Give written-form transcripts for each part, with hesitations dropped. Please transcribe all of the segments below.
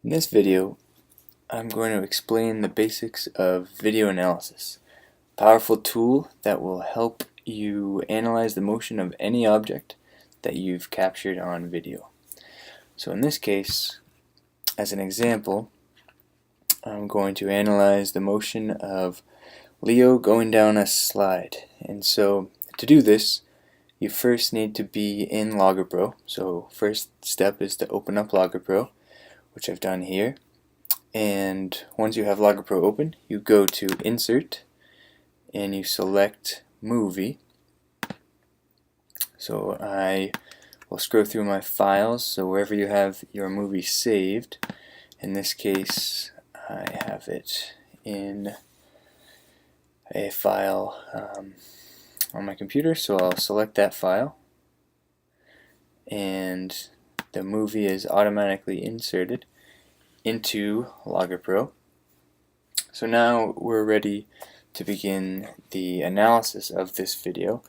In this video, I'm going to explain the basics of video analysis, a powerful tool that will help you analyze the motion of any object that you've captured on video. So in this case, as an example, I'm going to analyze the motion of Leo going down a slide. And so to do this, you first need to be in Logger Pro. So first step is to open up Logger Pro, which I've done here. And once you have Logger Pro open, you go to Insert and you select Movie. So I will scroll through my files, so wherever you have your movie saved, in this case I have it in a file on my computer, so I'll select that file and the movie is automatically inserted into Logger Pro. So now we're ready to begin the analysis of this video.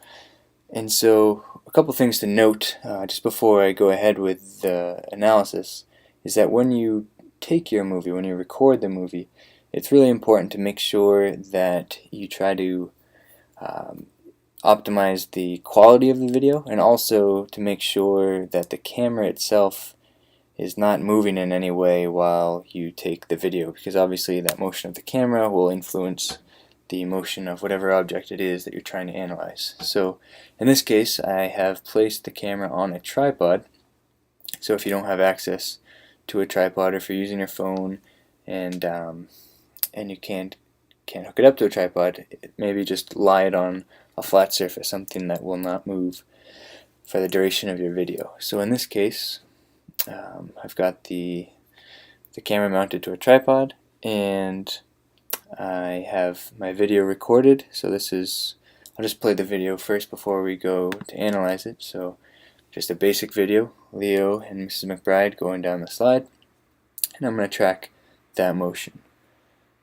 And so a couple things to note just before I go ahead with the analysis is that when you take your movie, when you record the movie, it's really important to make sure that you try to optimize the quality of the video, and also to make sure that the camera itself is not moving in any way while you take the video, because obviously that motion of the camera will influence the motion of whatever object it is that you're trying to analyze. So in this case I have placed the camera on a tripod, so if you don't have access to a tripod, or if you're using your phone and you can't hook it up to a tripod, maybe just lie it on a flat surface, something that will not move for the duration of your video. So in this case I've got the camera mounted to a tripod, and I have my video recorded. So this is, I'll just play the video first before we go to analyze it. So just a basic video, Leo and Mrs. McBride going down the slide, and I'm going to track that motion.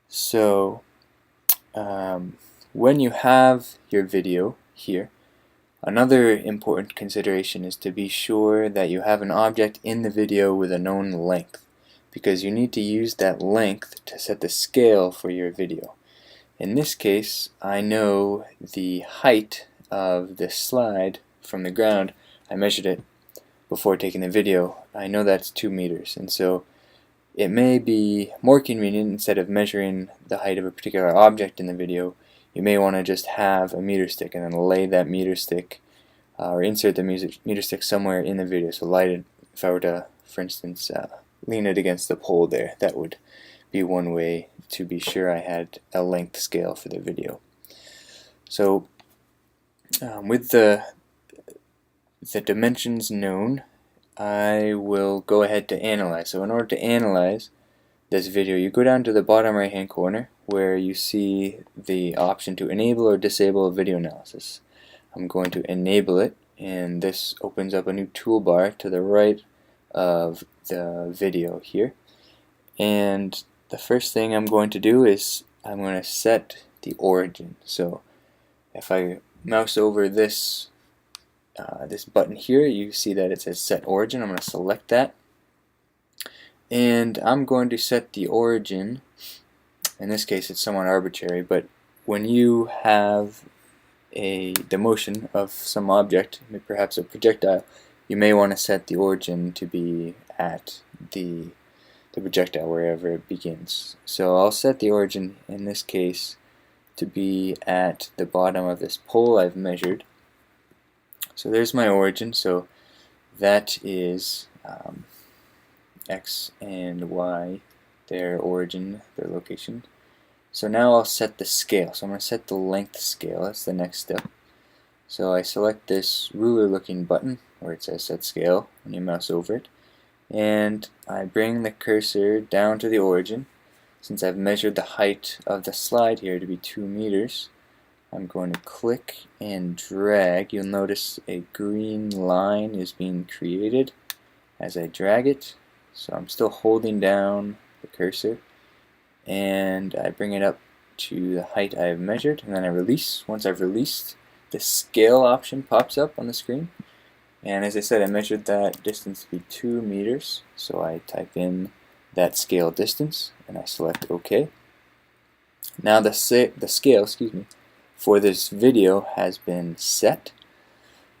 So when you have your video here, another important consideration is to be sure that you have an object in the video with a known length, because you need to use that length to set the scale for your video. In this case, I know the height of this slide from the ground. I measured it before taking the video. I know that's 2 meters, and so it may be more convenient, instead of measuring the height of a particular object in the video, you may want to just have a meter stick and then lay that meter stick or insert the meter stick somewhere in the video. So light it, if I were to, for instance, lean it against the pole there, that would be one way to be sure I had a length scale for the video. So with the dimensions known, I will go ahead to analyze. So in order to analyze this video, you go down to the bottom right hand corner where you see the option to enable or disable video analysis. I'm going to enable it, and this opens up a new toolbar to the right of the video here. And the first thing I'm going to do is I'm going to set the origin. So if I mouse over this this button here, you see that it says set origin. I'm going to select that, and I'm going to set the origin. In this case it's somewhat arbitrary, but when you have the motion of some object, perhaps a projectile, you may want to set the origin to be at the projectile, wherever it begins. So I'll set the origin in this case to be at the bottom of this pole I've measured. So there's my origin. So that is X and Y, their origin, their location. So now I'll set the scale. So I'm going to set the length scale. That's the next step. So I select this ruler looking button where it says set scale when you mouse over it, and I bring the cursor down to the origin. Since I've measured the height of the slide here to be 2 meters, I'm going to click and drag. You'll notice a green line is being created as I drag it. So I'm still holding down the cursor, and I bring it up to the height I've measured, and then I release. Once I've released, the scale option pops up on the screen, and as I said, I measured that distance to be 2 meters, so I type in that scale distance, and I select OK. Now the scale, for this video has been set,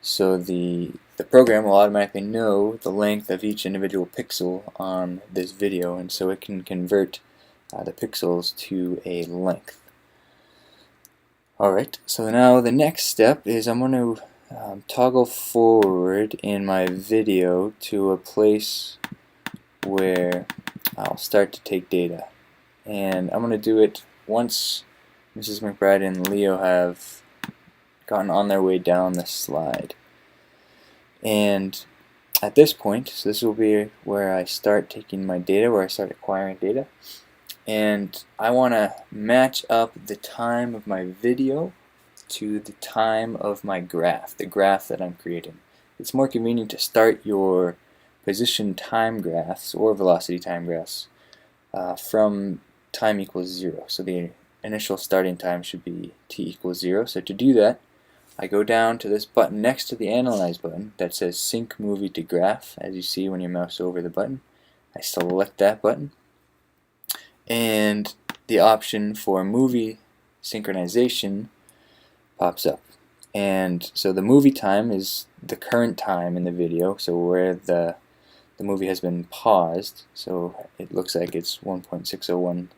so the program will automatically know the length of each individual pixel on this video, and so it can convert the pixels to a length. Alright, so now the next step is I'm going to toggle forward in my video to a place where I'll start to take data. And I'm going to do it once Mrs. McBride and Leo have gotten on their way down the slide. And at this point, so this will be where I start taking my data, where I start acquiring data. And I want to match up the time of my video to the time of my graph, the graph that I'm creating. It's more convenient to start your position time graphs or velocity time graphs from time equals 0. So the initial starting time should be t equals 0. So to do that, I go down to this button next to the Analyze button that says Sync Movie to Graph, as you see when you mouse over the button. I select that button, and the option for movie synchronization pops up. And so the movie time is the current time in the video, so where the movie has been paused, so it looks like it's 1.6017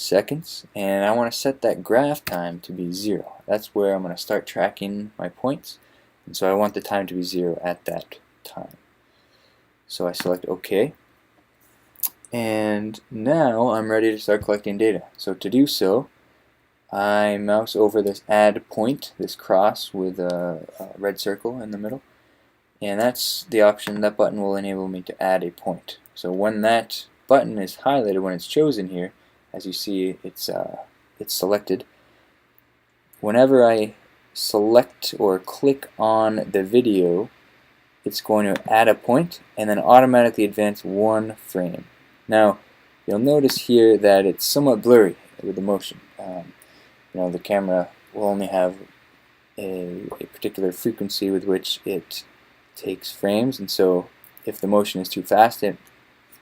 seconds, and I want to set that graph time to be 0. That's where I'm going to start tracking my points, and so I want the time to be 0 at that time. So I select OK, and now I'm ready to start collecting data. So to do so, I mouse over this add point, this cross with a red circle in the middle, and that's the option. That button will enable me to add a point. So when that button is highlighted, when it's chosen here, as you see it's selected, whenever I select or click on the video, it's going to add a point and then automatically advance 1 frame. Now you'll notice here that it's somewhat blurry with the motion. The camera will only have a particular frequency with which it takes frames, and so if the motion is too fast, it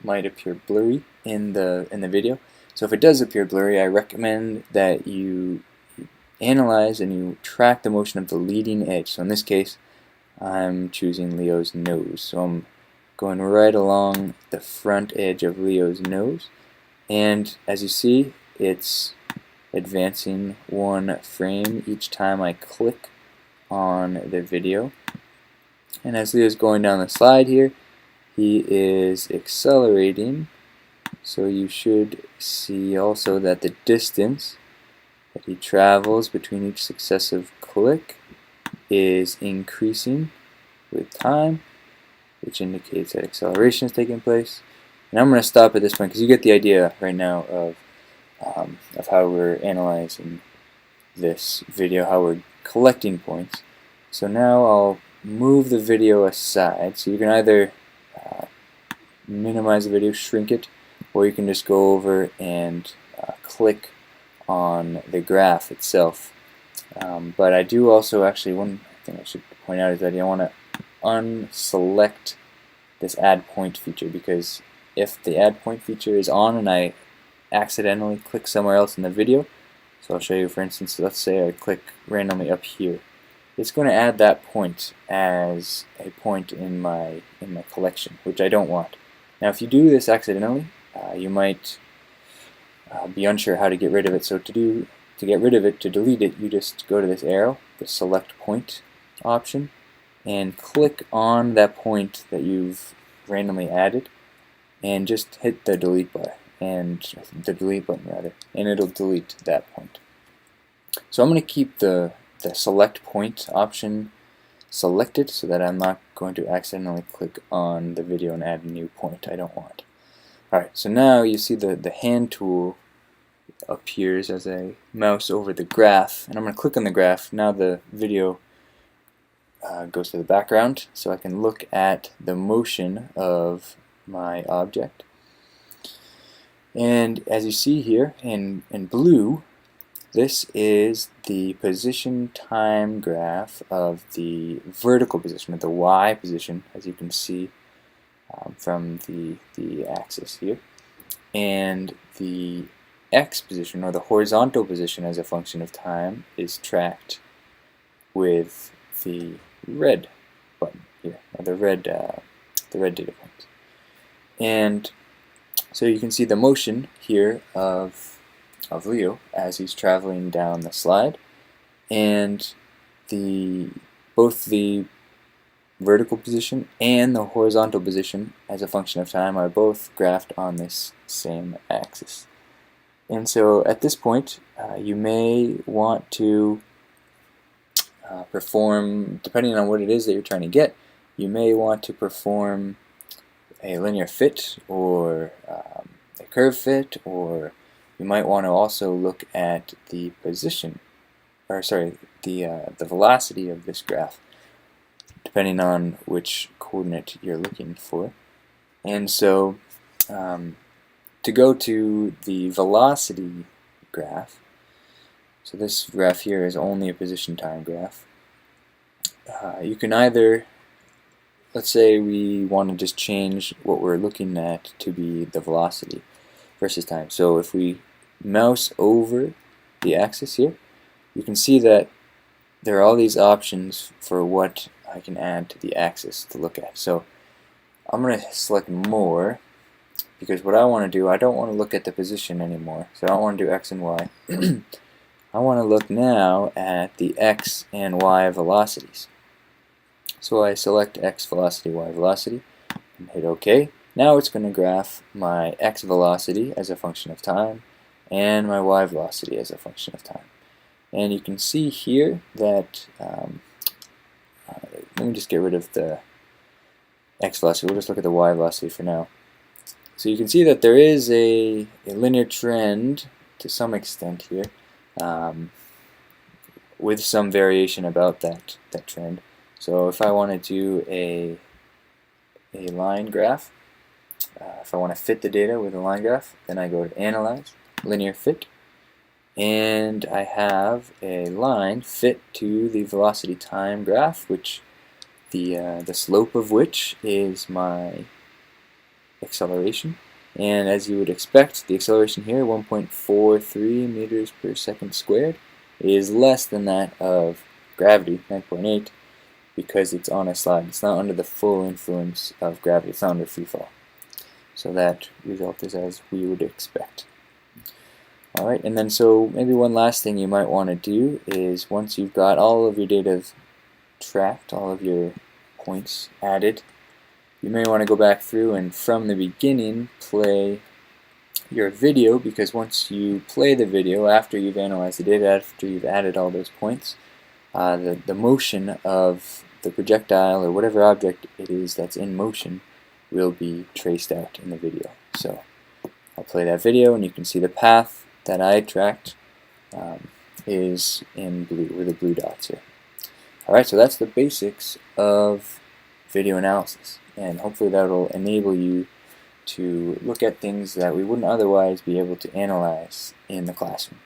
might appear blurry in the video. So if it does appear blurry, I recommend that you analyze and you track the motion of the leading edge. So in this case, I'm choosing Leo's nose. So I'm going right along the front edge of Leo's nose, and as you see, it's advancing 1 frame each time I click on the video. And as Leo's going down the slide here, he is accelerating, so you should see also that the distance that he travels between each successive click is increasing with time, which indicates that acceleration is taking place. And I'm going to stop at this point because you get the idea right now of how we're analyzing this video, how we're collecting points. So now I'll move the video aside. So you can either minimize the video, shrink it, or you can just go over and click on the graph itself. But I do also actually, one thing I should point out is that I want to unselect this add point feature, because if the add point feature is on and I accidentally click somewhere else in the video, so I'll show you, for instance, let's say I click randomly up here, it's going to add that point as a point in my collection, which I don't want. Now if you do this accidentally, you might be unsure how to get rid of it. So to get rid of it, to delete it, you just go to this arrow, the select point option, and click on that point that you've randomly added, and just hit the delete button, and it'll delete that point. So I'm going to keep the select point option selected so that I'm not going to accidentally click on the video and add a new point I don't want. Alright, so now you see the hand tool appears as I mouse over the graph, and I'm going to click on the graph. Now the video goes to the background, so I can look at the motion of my object. And as you see here in blue, this is the position time graph of the vertical position, of the Y position, as you can see from the axis here. And the x position, or the horizontal position as a function of time, is tracked with the red button here, or the red data point. And so you can see the motion here of Leo as he's traveling down the slide, and both the vertical position and the horizontal position as a function of time are both graphed on this same axis. And so at this point, you may want to perform, depending on what it is that you're trying to get, you may want to perform a linear fit or a curve fit, or you might want to also look at the position, or sorry, the velocity of this graph, depending on which coordinate you're looking for. And so to go to the velocity graph, so this graph here is only a position time graph, you can either, let's say we want to just change what we're looking at to be the velocity versus time. So if we mouse over the axis here, you can see that there are all these options for what I can add to the axis to look at. So I'm going to select more, because what I want to do, I don't want to look at the position anymore. So I don't want to do X and Y. I want to look now at the X and Y velocities. So I select X velocity, Y velocity, and hit OK. Now it's going to graph my X velocity as a function of time and my Y velocity as a function of time. And you can see here that, let me just get rid of the X velocity, we'll just look at the Y velocity for now. So you can see that there is a linear trend to some extent here, with some variation about that trend. So if I want to do a line graph, if I want to fit the data with a line graph, then I go to Analyze, Linear Fit, and I have a line fit to the velocity time graph, which the slope of which is my acceleration. And as you would expect, the acceleration here, 1.43 meters per second squared, is less than that of gravity, 9.8, because it's on a slide. It's not under the full influence of gravity. It's not under free fall. So that result is as we would expect. Alright, and then so maybe one last thing you might want to do is, once you've got all of your data tracked, all of your points added, you may want to go back through and from the beginning play your video, because once you play the video after you've analyzed the data, after you've added all those points, the motion of the projectile or whatever object it is that's in motion will be traced out in the video. So I'll play that video and you can see the path that I tracked is in blue, with the blue dots here. Alright, so that's the basics of video analysis, and hopefully that will enable you to look at things that we wouldn't otherwise be able to analyze in the classroom.